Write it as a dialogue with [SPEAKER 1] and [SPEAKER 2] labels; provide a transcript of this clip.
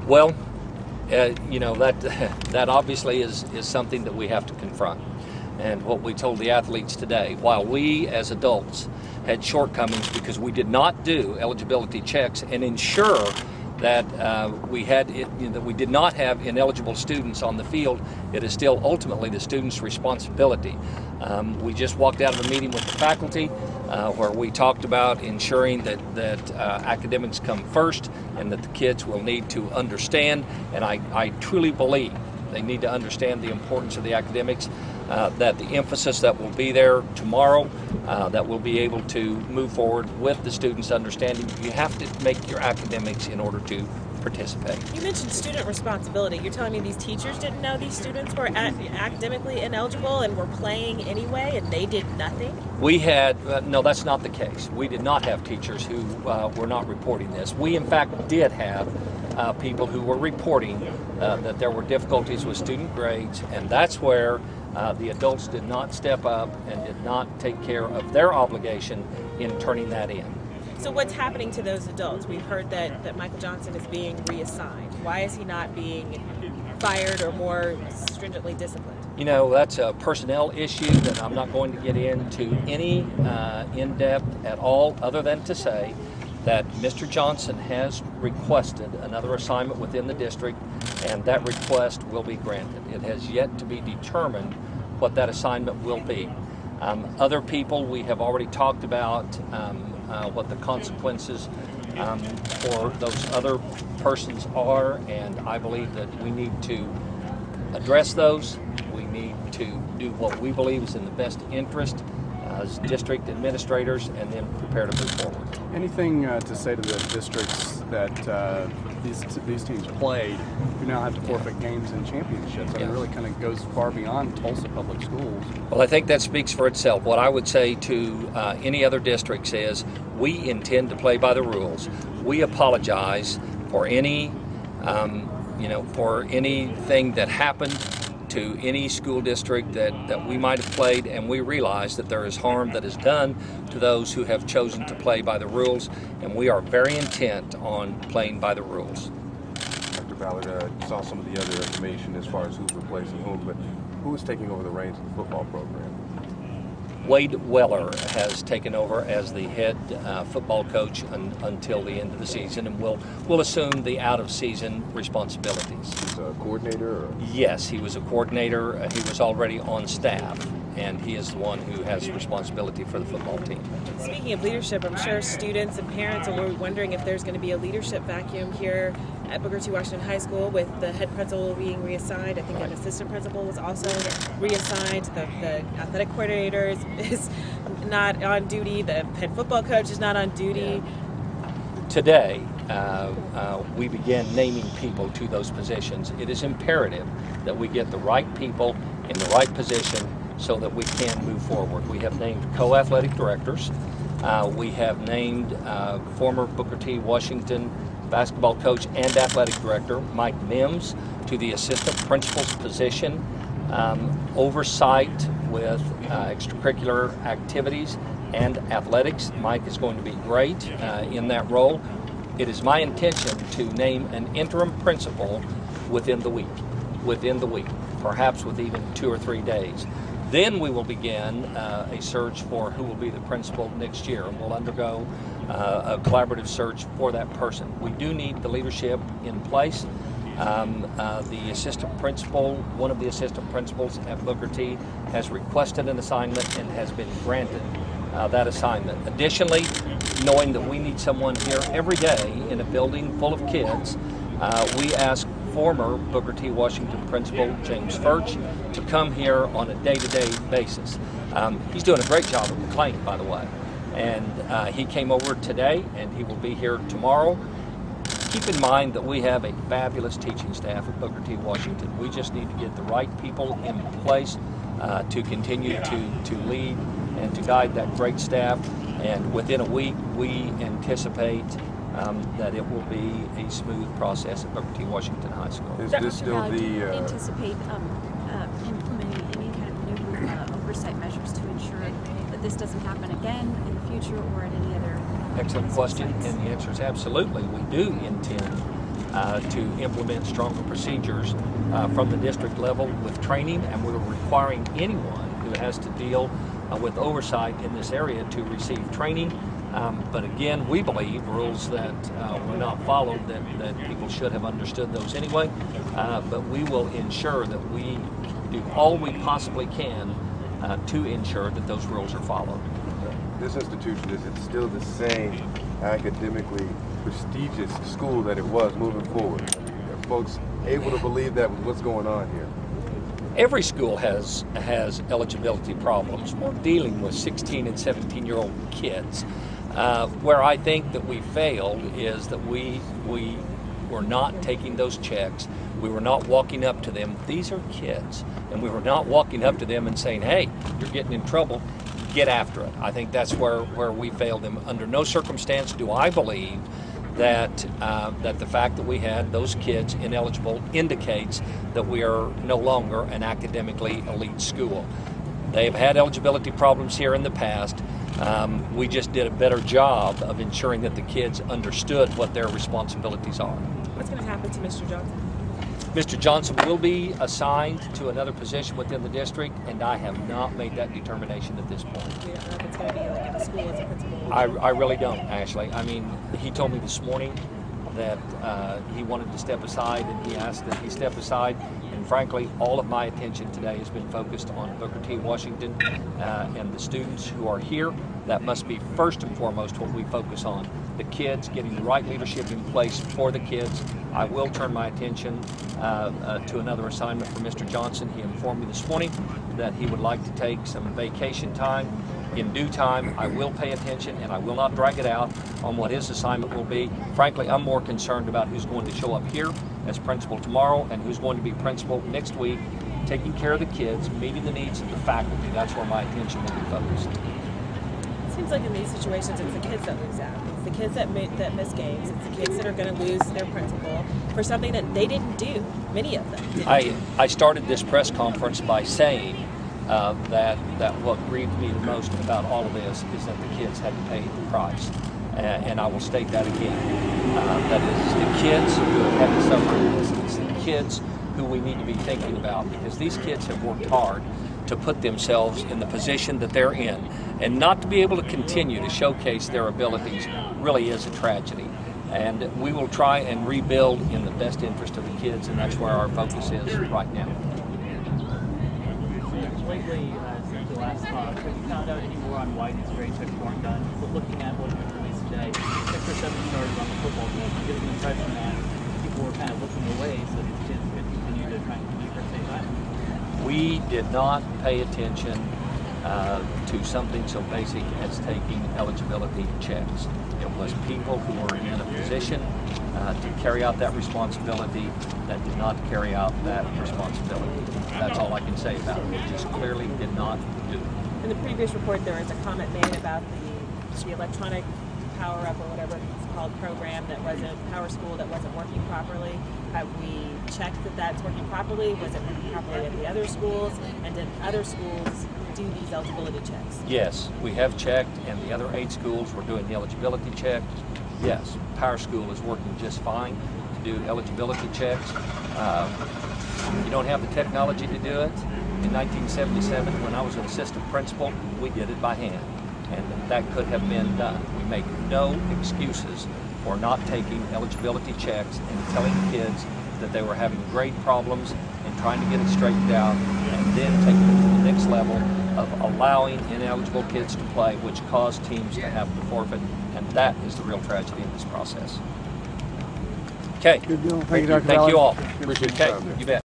[SPEAKER 1] Well, you know, that obviously is something that we have to confront. And what we told the athletes today, while we as adults had shortcomings because we did not do eligibility checks and ensure that that we did not have ineligible students on the field, it is still ultimately the student's responsibility. We just walked out of a meeting with the faculty where we talked about ensuring that academics come first and that the kids will need to understand, and I truly believe they need to understand the importance of the academics, that the emphasis that will be there tomorrow, that we'll be able to move forward with the students' understanding. You have to make your academics in order to participate.
[SPEAKER 2] You mentioned student responsibility. You're telling me these teachers didn't know these students were academically ineligible and were playing anyway, and they did nothing?
[SPEAKER 1] We had, no, that's not the case. We did not have teachers who were not reporting this. We, in fact, did have people who were reporting that there were difficulties with student grades, and that's where the adults did not step up and did not take care of their obligation in turning that in.
[SPEAKER 2] So what's happening to those adults? We've heard that Michael Johnson is being reassigned. Why is he not being fired or more stringently disciplined?
[SPEAKER 1] You know, that's a personnel issue that I'm not going to get into any in-depth at all, other than to say that Mr. Johnson has requested another assignment within the district, and that request will be granted. It has yet to be determined what that assignment will be. Other people, we have already talked about what the consequences for those other persons are, and I believe that we need to address those. We need to do what we believe is in the best interest as district administrators, and then prepare to move forward.
[SPEAKER 3] Anything to say to the districts that these teams played who now have to forfeit games and championships? I mean, it really kind of goes far beyond Tulsa Public Schools.
[SPEAKER 1] Well, I think that speaks for itself. What I would say to any other districts is we intend to play by the rules. We apologize for any, for anything that happened to any school district that we might have played, and we realize that there is harm that is done to those who have chosen to play by the rules, and we are very intent on playing by the rules.
[SPEAKER 4] Dr. Ballard, saw some of the other information as far as who's replacing whom, but who is taking over the reins of the football program?
[SPEAKER 1] Wade Weller has taken over as the head football coach until the end of the season, and will assume the out-of-season responsibilities.
[SPEAKER 4] He's a coordinator? Or?
[SPEAKER 1] Yes, he was a coordinator. He was already on staff, and he is the one who has responsibility for the football team.
[SPEAKER 2] Speaking of leadership, I'm sure students and parents are wondering if there's going to be a leadership vacuum here at Booker T. Washington High School with the head principal being reassigned. I think an assistant principal was also reassigned. The athletic coordinator is not on duty. The head football coach is not on duty.
[SPEAKER 1] Today, we began naming people to those positions. It is imperative that we get the right people in the right position so that we can move forward. We have named co-athletic directors. We have named former Booker T. Washington basketball coach and athletic director Mike Mims to the assistant principal's position. Oversight with extracurricular activities and athletics. Mike is going to be great in that role. It is my intention to name an interim principal within the week, perhaps with even 2 or 3 days. Then we will begin a search for who will be the principal next year, and we'll undergo a collaborative search for that person. We do need the leadership in place. The assistant principal, one of the assistant principals at Booker T, has requested an assignment and has been granted that assignment. Additionally, knowing that we need someone here every day in a building full of kids, we ask former Booker T. Washington principal James Furch to come here on a day-to-day basis. He's doing a great job at McLean, by the way, and he came over today and he will be here tomorrow. Keep in mind that we have a fabulous teaching staff at Booker T. Washington. We just need to get the right people in place to continue to lead and to guide that great staff, and within a week we anticipate that it will be a smooth process at Booker T. Washington High School.
[SPEAKER 4] Is this still the...
[SPEAKER 5] anticipate implementing any kind of new oversight measures to ensure that this doesn't happen again in the future or at any other...
[SPEAKER 1] Excellent question, and the answer is absolutely. We do intend to implement stronger procedures from the district level with training, and we're requiring anyone who has to deal with oversight in this area to receive training. But again, we believe rules that were not followed, that people should have understood those anyway. But we will ensure that we do all we possibly can to ensure that those rules are followed.
[SPEAKER 4] This institution, is it still the same academically prestigious school that it was moving forward? Are folks able to believe that with what's going on here?
[SPEAKER 1] Every school has eligibility problems. We're dealing with 16 and 17-year-old kids. Where I think that we failed is that we were not taking those checks. We were not walking up to them. These are kids. And we were not walking up to them and saying, hey, you're getting in trouble, get after it. I think that's where we failed them. Under no circumstance do I believe that the fact that we had those kids ineligible indicates that we are no longer an academically elite school. They've had eligibility problems here in the past. We just did a better job of ensuring that the kids understood what their responsibilities are.
[SPEAKER 2] What's going to happen to Mr. Johnson?
[SPEAKER 1] Mr. Johnson will be assigned to another position within the district, and I have not made that determination at this point.
[SPEAKER 2] We don't know if it's going to be like at the school as a principal.
[SPEAKER 1] I really don't, actually. I mean, he told me this morning that he wanted to step aside, and he asked that he step aside. And frankly, all of my attention today has been focused on Booker T. Washington and the students who are here. That must be first and foremost what we focus on. The kids, getting the right leadership in place for the kids. I will turn my attention to another assignment for Mr. Johnson. He informed me this morning that he would like to take some vacation time. In due time, I will pay attention, and I will not drag it out on what his assignment will be. Frankly, I'm more concerned about who's going to show up here as principal tomorrow and who's going to be principal next week, taking care of the kids, meeting the needs of the faculty. That's where my attention will be focused.
[SPEAKER 2] It seems like in these situations, it's the kids that lose out. It's the kids that miss games. It's the kids that are going to lose their principal for something that they didn't do. Many of them didn't.
[SPEAKER 1] I started this press conference by saying that what grieved me the most about all of this is that the kids had to pay the price. And I will state that again. That is the kids who have had to suffer this. It's the kids who we need to be thinking about, because these kids have worked hard to put themselves in the position that they're in. And not to be able to continue to showcase their abilities really is a tragedy. And we will try and rebuild in the best interest of the kids, and that's where our focus is right now.
[SPEAKER 6] Lately, since the last talk, have you found out any more on why these grade checks weren't done? But looking at what was released today, 6 or 7 starters on the football team, I'm getting the impression that people were kind of looking away so these kids could continue to try and compete for state title.
[SPEAKER 1] We did not pay attention to something so basic as taking eligibility checks. It was people who were in a position to carry out that responsibility that did not carry out that responsibility. That's all I can say about it. It just clearly did not do it.
[SPEAKER 2] In the previous report, there was a comment made about the electronic power up or whatever it's called program that wasn't Power School that wasn't working properly. Have we checked that that's working properly? Was it working properly at the other schools? And did other schools do these eligibility checks?
[SPEAKER 1] Yes, we have checked, and the other 8 schools were doing the eligibility check. Yes, Power School is working just fine to do eligibility checks. You don't have the technology to do it. In 1977, when I was an assistant principal, we did it by hand, and that could have been done. We make no excuses for not taking eligibility checks and telling the kids that they were having grade problems and trying to get it straightened out, and then taking it to the next level of allowing ineligible kids to play, which caused teams to have to forfeit, and that is the real tragedy in this process. Okay.
[SPEAKER 3] Good deal. Thank you, Dr.
[SPEAKER 1] Thank you all.
[SPEAKER 4] Appreciate your time.
[SPEAKER 1] You bet.